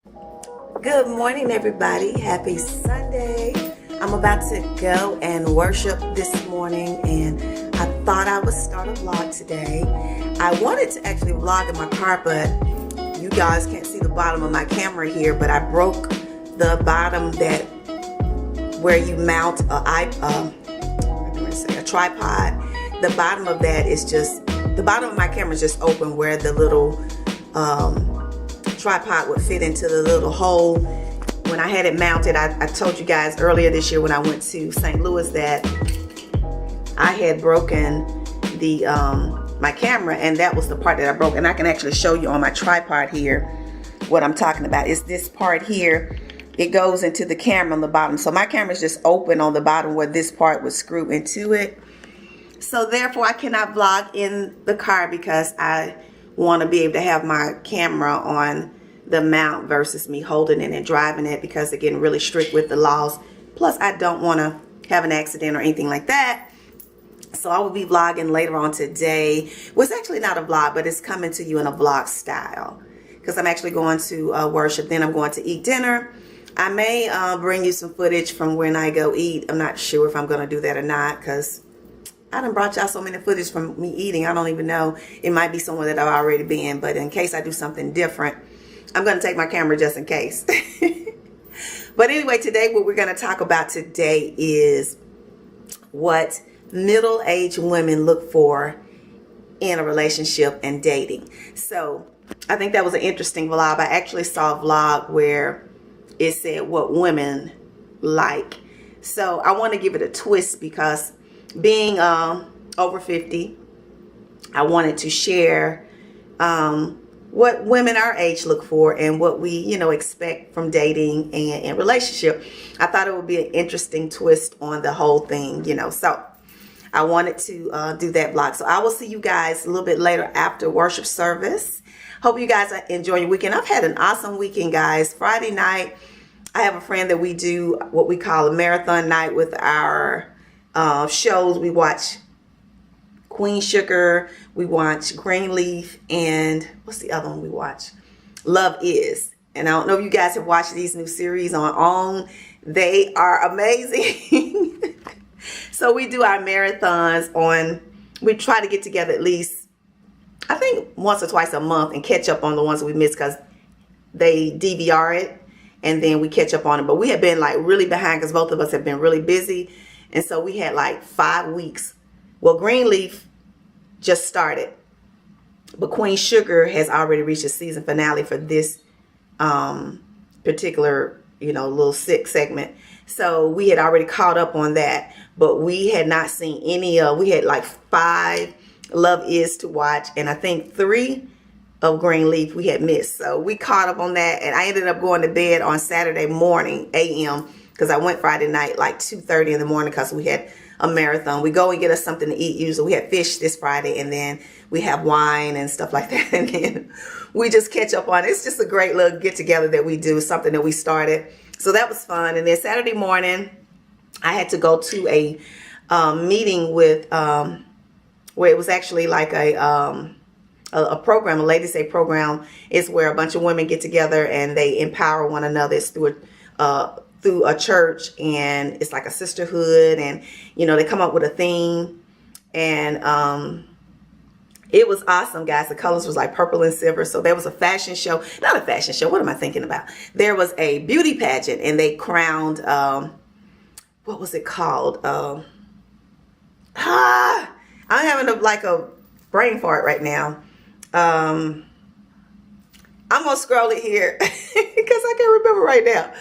Good morning, everybody. Happy Sunday. I'm about to go and worship this morning, and I thought I would start a vlog today. I wanted to actually vlog in my car, but you guys can't see the bottom of my camera here, but I broke the bottom that where you mount a tripod. The bottom of that is just, the bottom of my camera is just open where the little tripod would fit into the little hole. When I had it mounted, I told you guys earlier this year when I went to St. Louis that I had broken the my camera, and that was the part that I broke. And I can actually show you on my tripod here what I'm talking about. It's this part here. It goes into the camera on the bottom. So my camera is just open on the bottom where this part would screw into it. So therefore I cannot vlog in the car because I want to be able to have my camera on the mount versus me holding it and driving it, because they're getting really strict with the laws. Plus I don't want to have an accident or anything like that. So I will be vlogging later on today. Well, it's actually not a vlog, but it's coming to you in a vlog style because I'm actually going to worship. Then I'm going to eat dinner. I may bring you some footage from when I go eat. I'm not sure if I'm going to do that or not, because I done brought y'all so many footage from me eating. I don't even know. It might be somewhere that I've already been, but in case I do something different, I'm going to take my camera just in case. But anyway, today what we're going to talk about today is what middle-aged women look for in a relationship and dating. So I think that was an interesting vlog. I actually saw a vlog where it said what women like. So I want to give it a twist because being over 50, I wanted to share what women our age look for and what we, expect from dating and relationship. I thought it would be an interesting twist on the whole thing, So I wanted to do that vlog. So I will see you guys a little bit later after worship service. Hope you guys are enjoying your weekend. I've had an awesome weekend, guys. Friday night, I have a friend that we do what we call a marathon night with our shows. We watch Queen Sugar, we watch Greenleaf, and what's the other one we watch? LYDIA'S. And I don't know if you guys have watched these new series on OWN. They are amazing. So we do our marathons on, we try to get together at least, I think once or twice a month and catch up on the ones we missed because they DVR it and then we catch up on it. But we have been like really behind because both of us have been really busy. And so we had like 5 weeks. Well, Greenleaf just started, but Queen Sugar has already reached the season finale for this particular, little segment. So we had already caught up on that, but we had not seen any of, we had like 5 LYDIA'S to watch, and I think 3 of Greenleaf we had missed. So we caught up on that, and I ended up going to bed on Saturday morning, a.m., because I went Friday night like 2:30 in the morning because we had a marathon. We go and get us something to eat. Usually we had fish this Friday, and then we have wine and stuff like that. And then we just catch up on it. It's just a great little get together that we do, something that we started. So that was fun. And then Saturday morning, I had to go to a meeting with, where it was actually like a program, a Ladies' Day program. Is where a bunch of women get together and they empower one another. It's through a church, and it's like a sisterhood, and they come up with a theme, and it was awesome, guys. The colors was like purple and silver. So there was a fashion show, not a fashion show, what am I thinking about? There was a beauty pageant, and they crowned what was it called? I'm having a brain fart right now. I'm gonna scroll it here because I can't remember right now.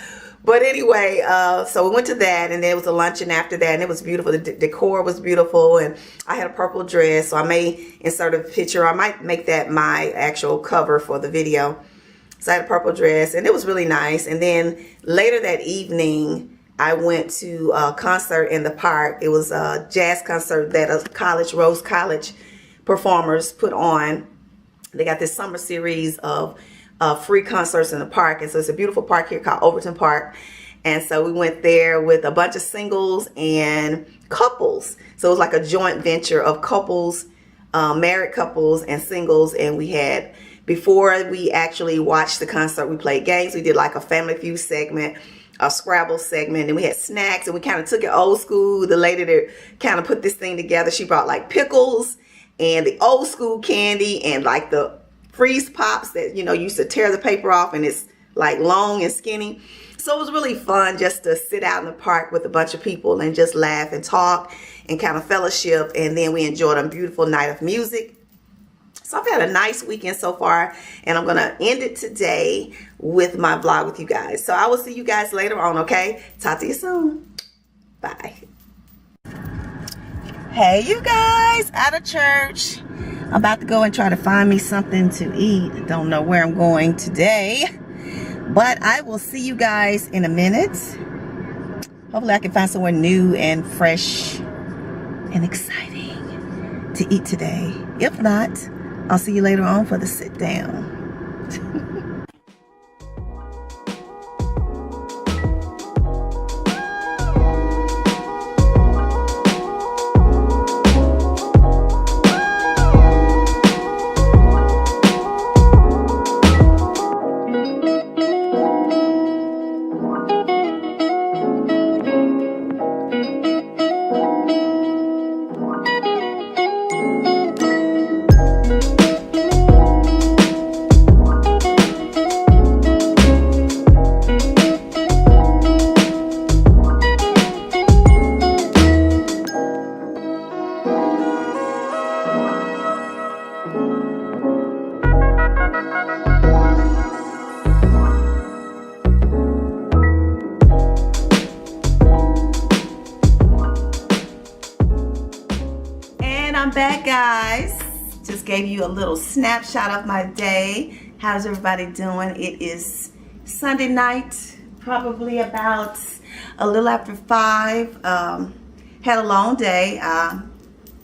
But anyway, so we went to that, and there was a luncheon after that, and it was beautiful. The decor was beautiful, and I had a purple dress, so I may insert a picture. I might make that my actual cover for the video. So I had a purple dress, and it was really nice. And then later that evening, I went to a concert in the park. It was a jazz concert that Rose College performers put on. They got this summer series of free concerts in the park, and so it's a beautiful park here called Overton Park. And so we went there with a bunch of singles and couples. So it was like a joint venture of couples, married couples and singles, and we had Before we actually watched the concert, we played games. We did like a Family Feud segment, a Scrabble segment, and we had snacks, and we kind of took it old school. The lady that kind of put this thing together, she brought like pickles and the old school candy and like the freeze pops that, you know, used to tear the paper off and it's like long and skinny. So it was really fun just to sit out in the park with a bunch of people and just laugh and talk and kind of fellowship. And then we enjoyed a beautiful night of music. So I've had a nice weekend so far, and I'm going to end it today with my vlog with you guys. So I will see you guys later on, okay? Talk to you soon. Bye. Hey, you guys, out of church. I'm about to go and try to find me something to eat. Don't know where I'm going today, but I will see you guys in a minute. Hopefully I can find somewhere new and fresh and exciting to eat today. If not, I'll see you later on for the sit down. I'm back, guys. Just gave you a little snapshot of my day. How's everybody doing? It is Sunday night, probably about a little after 5. Had a long day.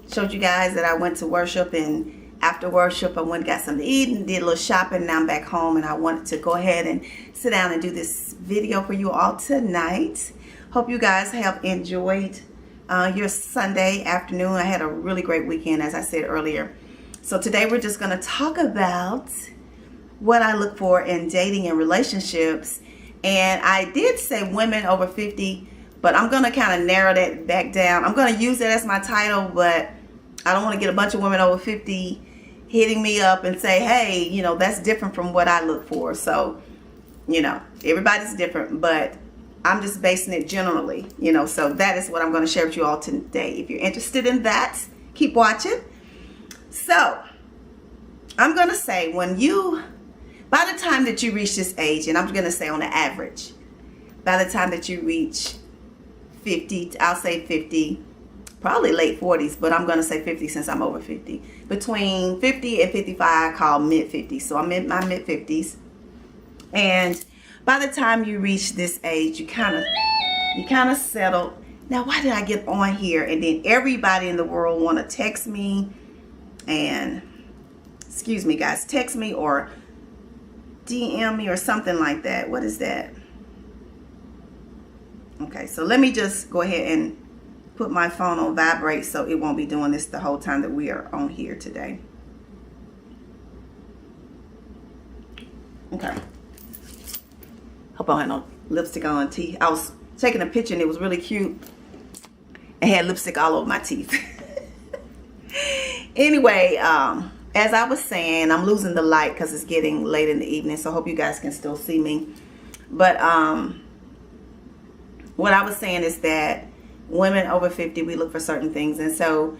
Showed you guys that I went to worship, and after worship I went and got something to eat and did a little shopping. Now I'm back home, and I wanted to go ahead and sit down and do this video for you all tonight. Hope you guys have enjoyed your Sunday afternoon. I had a really great weekend, as I said earlier. So today we're just going to talk about what I look for in dating and relationships. And I did say women over 50, but I'm going to kind of narrow that back down. I'm going to use that as my title, but I don't want to get a bunch of women over 50 hitting me up and say, hey, you know, that's different from what I look for. So, you know, everybody's different, but I'm just basing it generally, you know, so that is what I'm going to share with you all today. If you're interested in that, keep watching. So I'm going to say by the time that you reach this age, and I'm going to say on the average, by the time that you reach 50, I'll say 50, probably late 40s, but I'm going to say 50 since I'm over 50. Between 50 and 55, I call mid 50s. So I'm in my mid 50s. And by the time you reach this age, you kind of settle. Now, why did I get on here? And then everybody in the world want to text me and, excuse me guys, text me or DM me or something like that. What is that? Okay, so let me just go ahead and put my phone on vibrate so it won't be doing this the whole time that we are on here today. Okay. Hope I had no lipstick on teeth. I was taking a picture and it was really cute. I had lipstick all over my teeth. Anyway, as I was saying, I'm losing the light because it's getting late in the evening, so I hope you guys can still see me. But what I was saying is that women over 50, we look for certain things. And so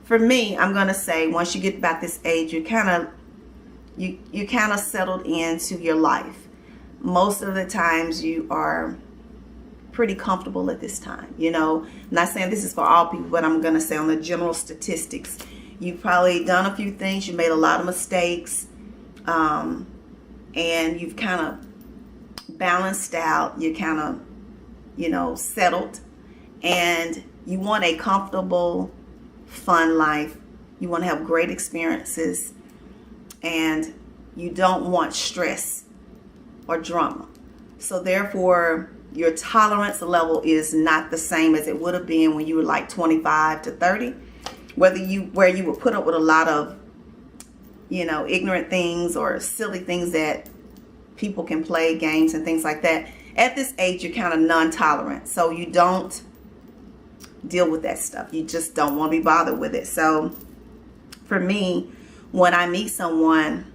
for me, I'm going to say once you get about this age, you kind of settled into your life. Most of the times you are pretty comfortable at this time, you know. I'm not saying this is for all people, but I'm going to say on the general statistics, you've probably done a few things, you made a lot of mistakes, and you've kind of balanced out, you kind of, you know, settled, and you want a comfortable, fun life. You want to have great experiences, and you don't want stress or drama. So therefore your tolerance level is not the same as it would have been when you were like 25 to 30, where you would put up with a lot of you know, ignorant things or silly things that people can play, games and things like that. At this age, you're kind of non-tolerant, so you don't deal with that stuff. You just don't want to be bothered with it. So for me, when I meet someone,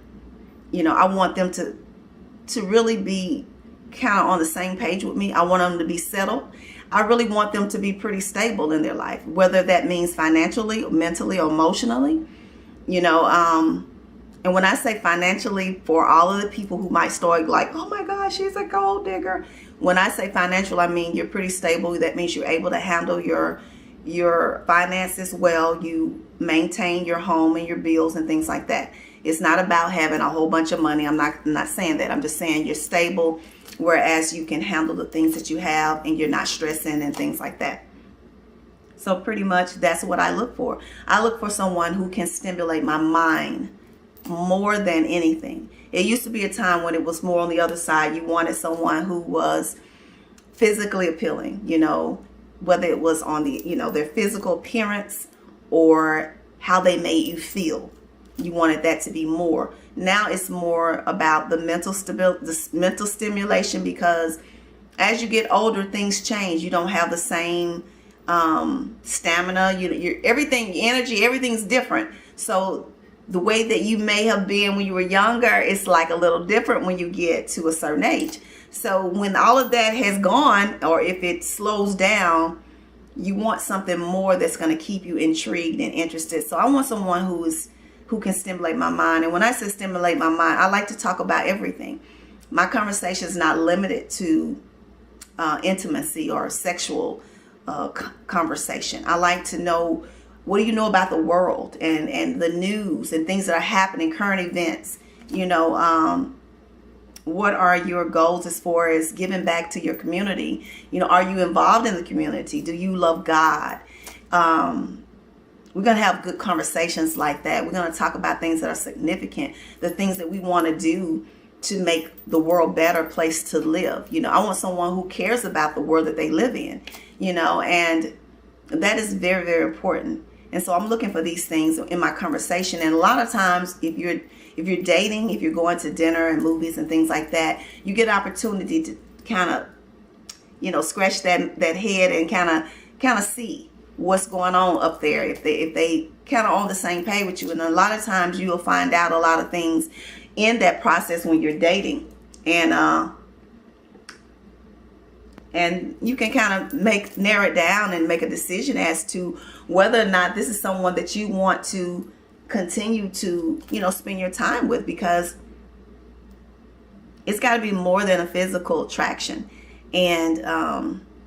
you know, I want them to really be kind of on the same page with me. I want them to be settled. I really want them to be pretty stable in their life, whether that means financially, mentally, or emotionally. You know, and when I say financially, for all of the people who might start like, oh my gosh, she's a gold digger. When I say financial, I mean you're pretty stable. That means you're able to handle your finances well. You maintain your home and your bills and things like that. It's not about having a whole bunch of money. I'm not saying that. I'm just saying you're stable, whereas you can handle the things that you have and you're not stressing and things like that. So pretty much that's what I look for. I look for someone who can stimulate my mind more than anything. It used to be a time when it was more on the other side. You wanted someone who was physically appealing, you know, whether it was on the, you know, their physical appearance or how they made you feel. You wanted that to be more. Now it's more about the mental stimulation, because as you get older, things change. You don't have the same stamina. Your everything, energy, everything's different. So the way that you may have been when you were younger, it's like a little different when you get to a certain age. So when all of that has gone, or if it slows down, you want something more that's going to keep you intrigued and interested. So I want someone who can stimulate my mind. And when I say stimulate my mind, I like to talk about everything. My conversation is not limited to intimacy or sexual conversation. I like to know, what do you know about the world and the news and things that are happening, current events? You know, what are your goals as far as giving back to your community? You know, are you involved in the community? Do you love God? We're going to have good conversations like that. We're going to talk about things that are significant, the things that we want to do to make the world a better place to live. You know, I want someone who cares about the world that they live in, you know, and that is very, very important. And so I'm looking for these things in my conversation. And a lot of times, if you're dating, if you're going to dinner and movies and things like that, you get an opportunity to kind of, you know, scratch that head and kind of see what's going on up there, if they kind of on the same page with you. And a lot of times you'll find out a lot of things in that process when you're dating, and you can kind of narrow it down and make a decision as to whether or not this is someone that you want to continue to, you know, spend your time with, because it's got to be more than a physical attraction. And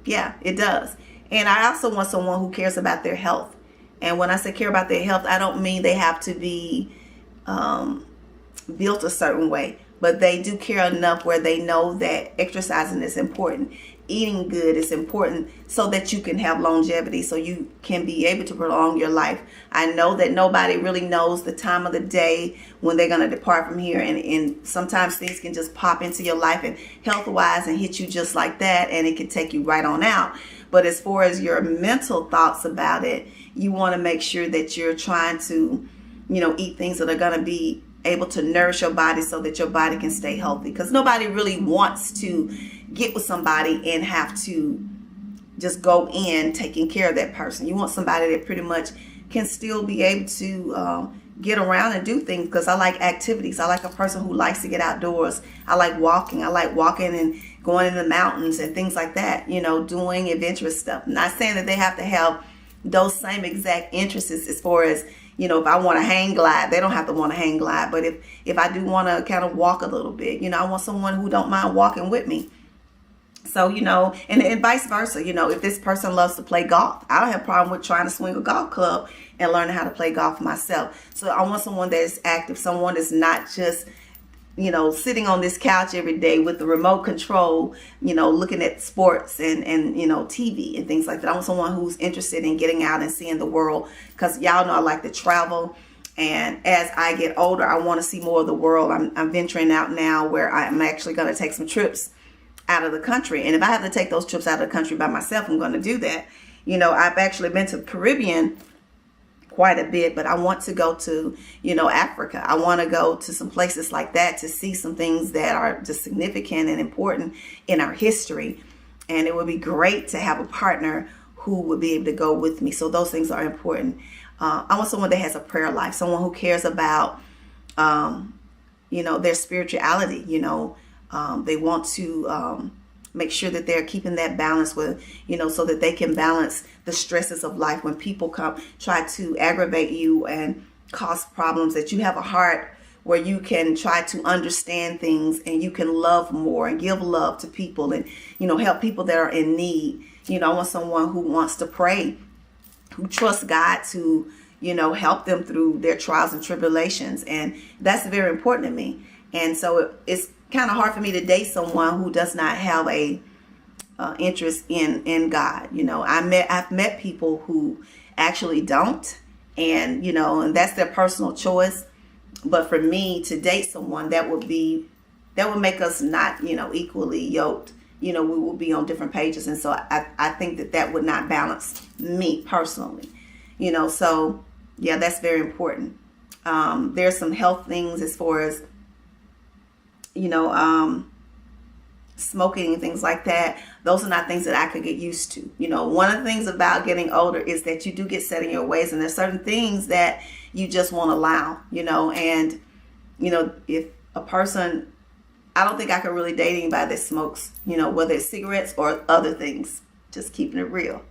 yeah, it does. And I also want someone who cares about their health. And when I say care about their health, I don't mean they have to be built a certain way, but they do care enough where they know that exercising is important. Eating good is important so that you can have longevity, so you can be able to prolong your life. I know that nobody really knows the time of the day when they're going to depart from here, and sometimes things can just pop into your life and health-wise and hit you just like that, and it can take you right on out. But as far as your mental thoughts about it, you want to make sure that you're trying to, you know, eat things that are going to be able to nourish your body so that your body can stay healthy. Because nobody really wants to get with somebody and have to just go in taking care of that person. You want somebody that pretty much can still be able to get around and do things, because I like activities. I like a person who likes to get outdoors. I like walking. I like walking and going in the mountains and things like that, you know, doing adventurous stuff. I'm not saying that they have to have those same exact interests as far as, you know, if I want to hang glide, they don't have to want to hang glide. But if I do want to kind of walk a little bit, you know, I want someone who don't mind walking with me. So, you know, and vice versa. You know, if this person loves to play golf, I don't have a problem with trying to swing a golf club and learning how to play golf myself. So I want someone that is active, someone that's not just, you know, sitting on this couch every day with the remote control, you know, looking at sports and you know, TV and things like that. I want someone who's interested in getting out and seeing the world, because y'all know I like to travel. And as I get older, I want to see more of the world. I'm venturing out now where I'm actually going to take some trips out of the country. And if I have to take those trips out of the country by myself, I'm going to do that. You know, I've actually been to the Caribbean quite a bit, but I want to go to, Africa. I want to go to some places like that to see some things that are just significant and important in our history. And it would be great to have a partner who would be able to go with me. So those things are important. I want someone that has a prayer life, someone who cares about, their spirituality. They want to make sure that they're keeping that balance with, so that they can balance the stresses of life when people come try to aggravate you and cause problems, that you have a heart where you can try to understand things and you can love more and give love to people and, help people that are in need. I want someone who wants to pray, who trusts God to, help them through their trials and tribulations. And that's very important to me. And so it's kind of hard for me to date someone who does not have a interest in God. I've met people who actually don't, and and that's their personal choice. But for me to date someone, that would make us not equally yoked. We will be on different pages, and so I think that would not balance me personally. So yeah, that's very important. There's some health things as far as smoking and things like that. Those are not things that I could get used to. One of the things about getting older is that you do get set in your ways, and there's certain things that you just won't allow, and if a person, I don't think I could really date anybody that smokes, whether it's cigarettes or other things, just keeping it real,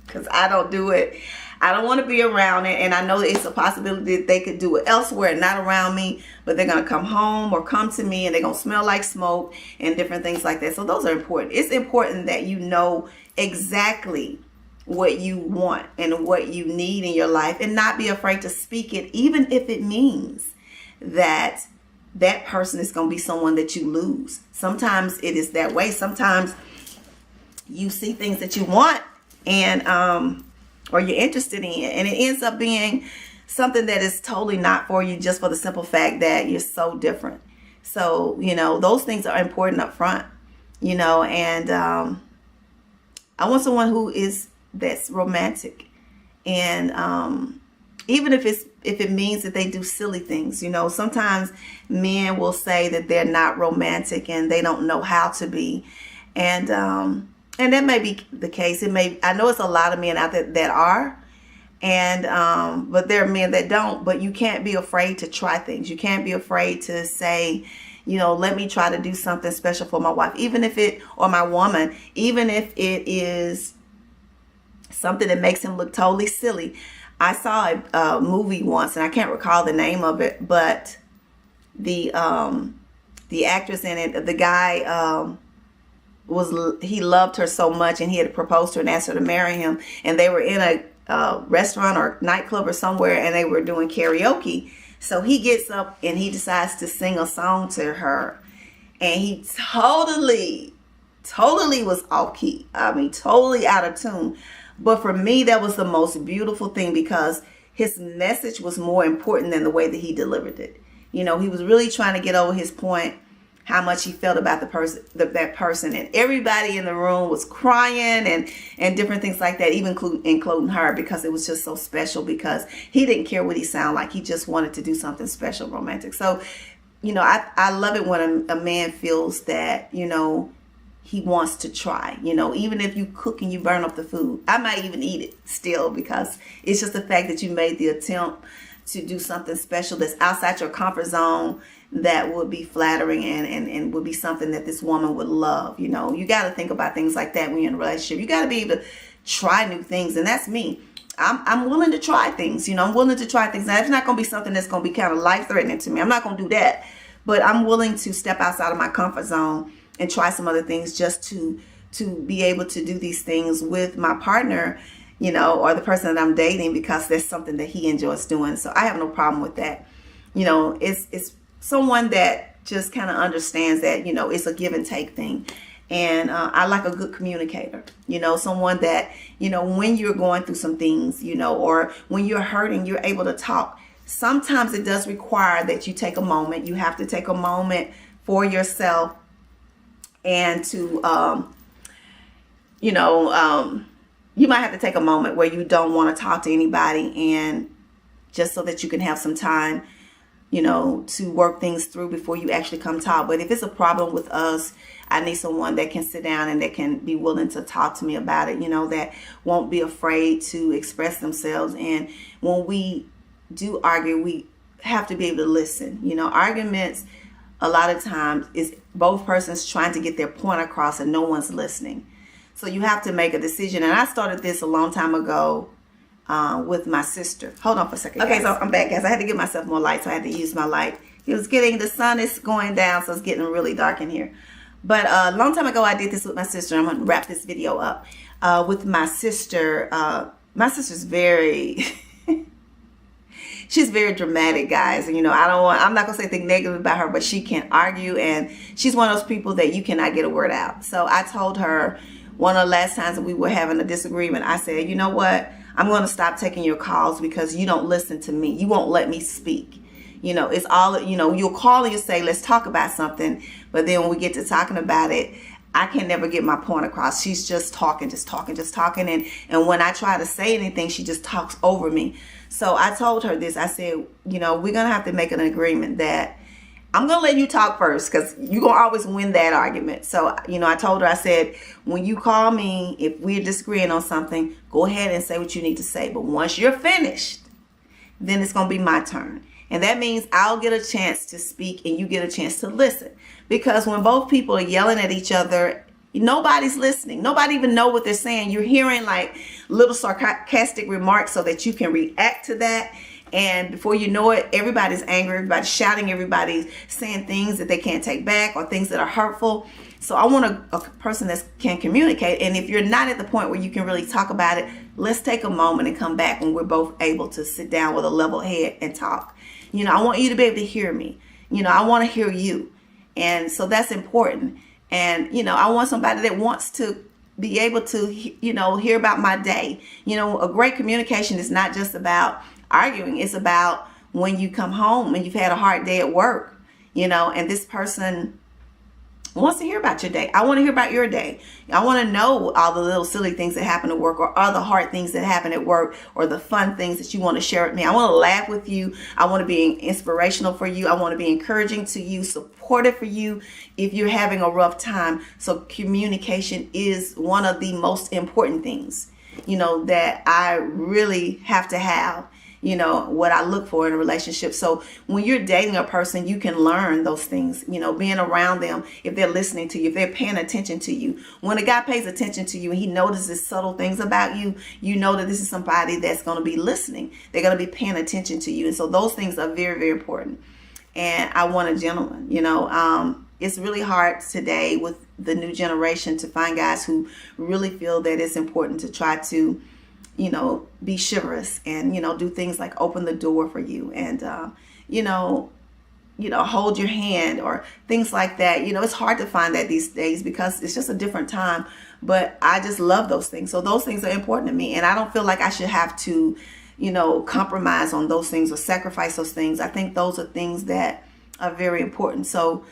because I don't do it. I don't want to be around it, and I know it's a possibility that they could do it elsewhere, not around me, but they're going to come home or come to me and they're going to smell like smoke and different things like that. So those are important. It's important that you know exactly what you want and what you need in your life, and not be afraid to speak it, even if it means that that person is going to be someone that you lose. Sometimes it is that way. Sometimes you see things that you want and or you're interested in, and it ends up being something that is totally not for you, just for the simple fact that you're so different. So those things are important up front, and I want someone that's romantic, and even if it means that they do silly things. Sometimes men will say that they're not romantic and they don't know how to be, and that may be the case. I know it's a lot of men out there that are, and but there are men that don't. But you can't be afraid to try things. You can't be afraid to say, let me try to do something special for my wife, or my woman, even if it is something that makes him look totally silly. I saw a movie once, and I can't recall the name of it, but the actress in it, the guy, he loved her so much, and he had proposed to her and asked her to marry him, and they were in a restaurant or nightclub or somewhere, and they were doing karaoke. So he gets up and he decides to sing a song to her, and he totally was off key. I mean, totally out of tune. But for me, that was the most beautiful thing, because his message was more important than the way that he delivered it. He was really trying to get over his point, how much he felt about that person, and everybody in the room was crying and different things like that, even including her, because it was just so special, because he didn't care what he sounded like. He just wanted to do something special, romantic. So, I love it when a man feels that, he wants to try, even if you cook and you burn up the food. I might even eat it still, because it's just the fact that you made the attempt to do something special that's outside your comfort zone, that would be flattering and would be something that this woman would love. You got to think about things like that when you're in a relationship. You got to be able to try new things, and that's me. I'm willing to try things. I'm willing to try things. Now, it's not going to be something that's going to be kind of life-threatening to me. I'm not going to do that, but I'm willing to step outside of my comfort zone and try some other things, just to be able to do these things with my partner, or the person that I'm dating, because that's something that he enjoys doing. So I have no problem with that. It's someone that just kind of understands that, it's a give and take thing. And I like a good communicator, someone that, when you're going through some things, or when you're hurting, you're able to talk. Sometimes it does require that you take a moment. You have to take a moment for yourself, and to, you might have to take a moment where you don't want to talk to anybody, and just so that you can have some time, you know, to work things through before you actually come talk. But if it's a problem with us, I need someone that can sit down and that can be willing to talk to me about it, you know, that won't be afraid to express themselves. And when we do argue, we have to be able to listen. You know, arguments a lot of times is both persons trying to get their point across and no one's listening. So you have to make a decision. And I started this a long time ago with my sister. Hold on for a second. Okay, so I'm back, guys. I had to give myself more light, so I had to use my light. The sun is going down, so it's getting really dark in here. But a long time ago, I did this with my sister. I'm going to wrap this video up with my sister. My sister's very... She's very dramatic, guys. And, you know, I'm not going to say anything negative about her, but she can argue. And she's one of those people that you cannot get a word out. So I told her one of the last times that we were having a disagreement, I said, you know what? I'm going to stop taking your calls because you don't listen to me. You won't let me speak. You know, it's all, you know, you'll call and you say, let's talk about something. But then when we get to talking about it, I can never get my point across. She's just talking. And when I try to say anything, she just talks over me. So I told her this. I said, you know, we're going to have to make an agreement that I'm going to let you talk first because you're going to always win that argument. So, you know, I told her, I said, when you call me, if we're disagreeing on something, go ahead and say what you need to say. But once you're finished, then it's going to be my turn. And that means I'll get a chance to speak and you get a chance to listen. Because when both people are yelling at each other, nobody's listening. Nobody even know what they're saying. You're hearing like little sarcastic remarks so that you can react to that. And before you know it, everybody's angry, everybody's shouting, everybody's saying things that they can't take back or things that are hurtful. So I want a person that can communicate. And if you're not at the point where you can really talk about it, let's take a moment and come back when we're both able to sit down with a level head and talk. You know, I want you to be able to hear me. You know, I want to hear you. And so that's important. And, you know, I want somebody that wants to be able to, you know, hear about my day. You know, a great communication is not just about arguing. It's about when you come home and you've had a hard day at work, you know, and this person wants to hear about your day. I want to hear about your day. I want to know all the little silly things that happen at work or other hard things that happen at work or the fun things that you want to share with me. I want to laugh with you. I want to be inspirational for you. I want to be encouraging to you, supportive for you if you're having a rough time. So communication is one of the most important things, you know, that I really have to have. You know, what I look for in a relationship. So when you're dating a person, you can learn those things, you know, being around them, if they're listening to you, if they're paying attention to you. When a guy pays attention to you and he notices subtle things about you, you know that this is somebody that's going to be listening. They're going to be paying attention to you. And so those things are very, very important. And I want a gentleman, you know, it's really hard today with the new generation to find guys who really feel that it's important to try to, you know, be chivalrous and, you know, do things like open the door for you and, you know, hold your hand or things like that. You know, it's hard to find that these days because it's just a different time, but I just love those things. So those things are important to me. And I don't feel like I should have to, you know, compromise on those things or sacrifice those things. I think those are things that are very important. So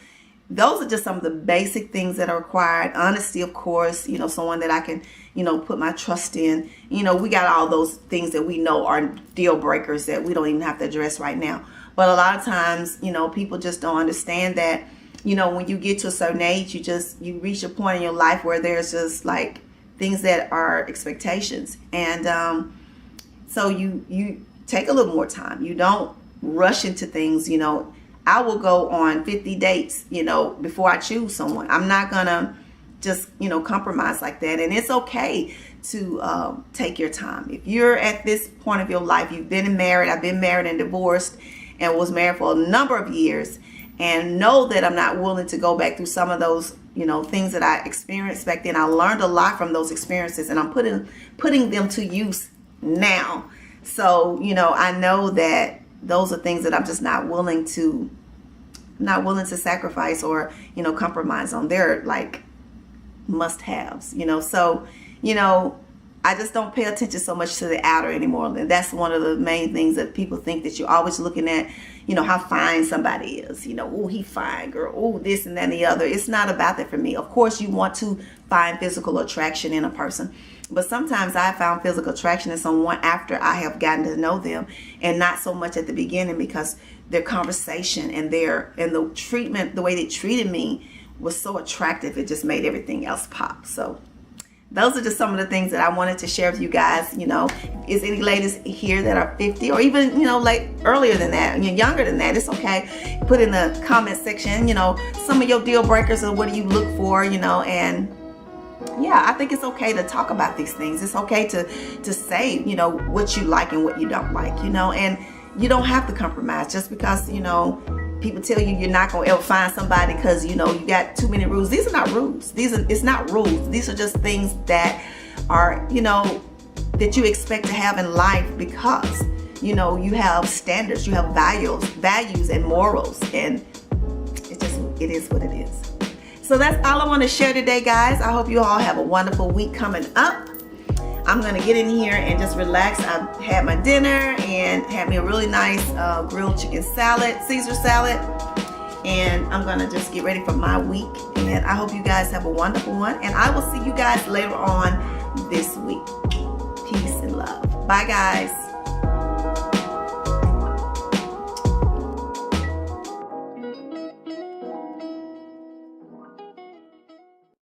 those are just some of the basic things that are required. Honesty, of course, you know, someone that I can, you know, put my trust in. You know, we got all those things that we know are deal breakers that we don't even have to address right now. But a lot of times, you know, people just don't understand that, you know, when you get to a certain age, you reach a point in your life where there's just like things that are expectations. And so you take a little more time. You don't rush into things, you know. I will go on 50 dates, you know, before I choose someone. I'm not going to just, you know, compromise like that. And it's okay to take your time. If you're at this point of your life, you've been married, I've been married and divorced and was married for a number of years and know that I'm not willing to go back through some of those, you know, things that I experienced back then. I learned a lot from those experiences and I'm putting them to use now. So, you know, I know that those are things that I'm just not willing to sacrifice or, you know, compromise on. They're like must-haves, you know. So, you know, I just don't pay attention so much to the outer anymore. And that's one of the main things that people think, that you're always looking at, you know, how fine somebody is. You know, oh, he fine, girl. Oh, this and that and the other. It's not about that for me. Of course, you want to find physical attraction in a person. But sometimes I found physical attraction in someone after I have gotten to know them, and not so much at the beginning, because their conversation and the treatment, the way they treated me was so attractive. It just made everything else pop. So those are just some of the things that I wanted to share with you guys. You know, is any ladies here that are 50 or even, you know, like earlier than that, younger than that, it's okay. Put in the comment section, you know, some of your deal breakers or what do you look for, you know, and yeah, I think it's okay to talk about these things. It's okay to say, you know, what you like and what you don't like, you know, and you don't have to compromise just because, you know, people tell you you're not going to ever find somebody because, you know, you got too many rules. These are not rules. It's not rules. These are just things that are, you know, that you expect to have in life because, you know, you have standards, you have values and morals, and it is what it is. So that's all I want to share today, guys. I hope you all have a wonderful week coming up. I'm going to get in here and just relax. I've had my dinner and had me a really nice grilled chicken salad, Caesar salad. And I'm going to just get ready for my week. And I hope you guys have a wonderful one. And I will see you guys later on this week. Peace and love. Bye, guys.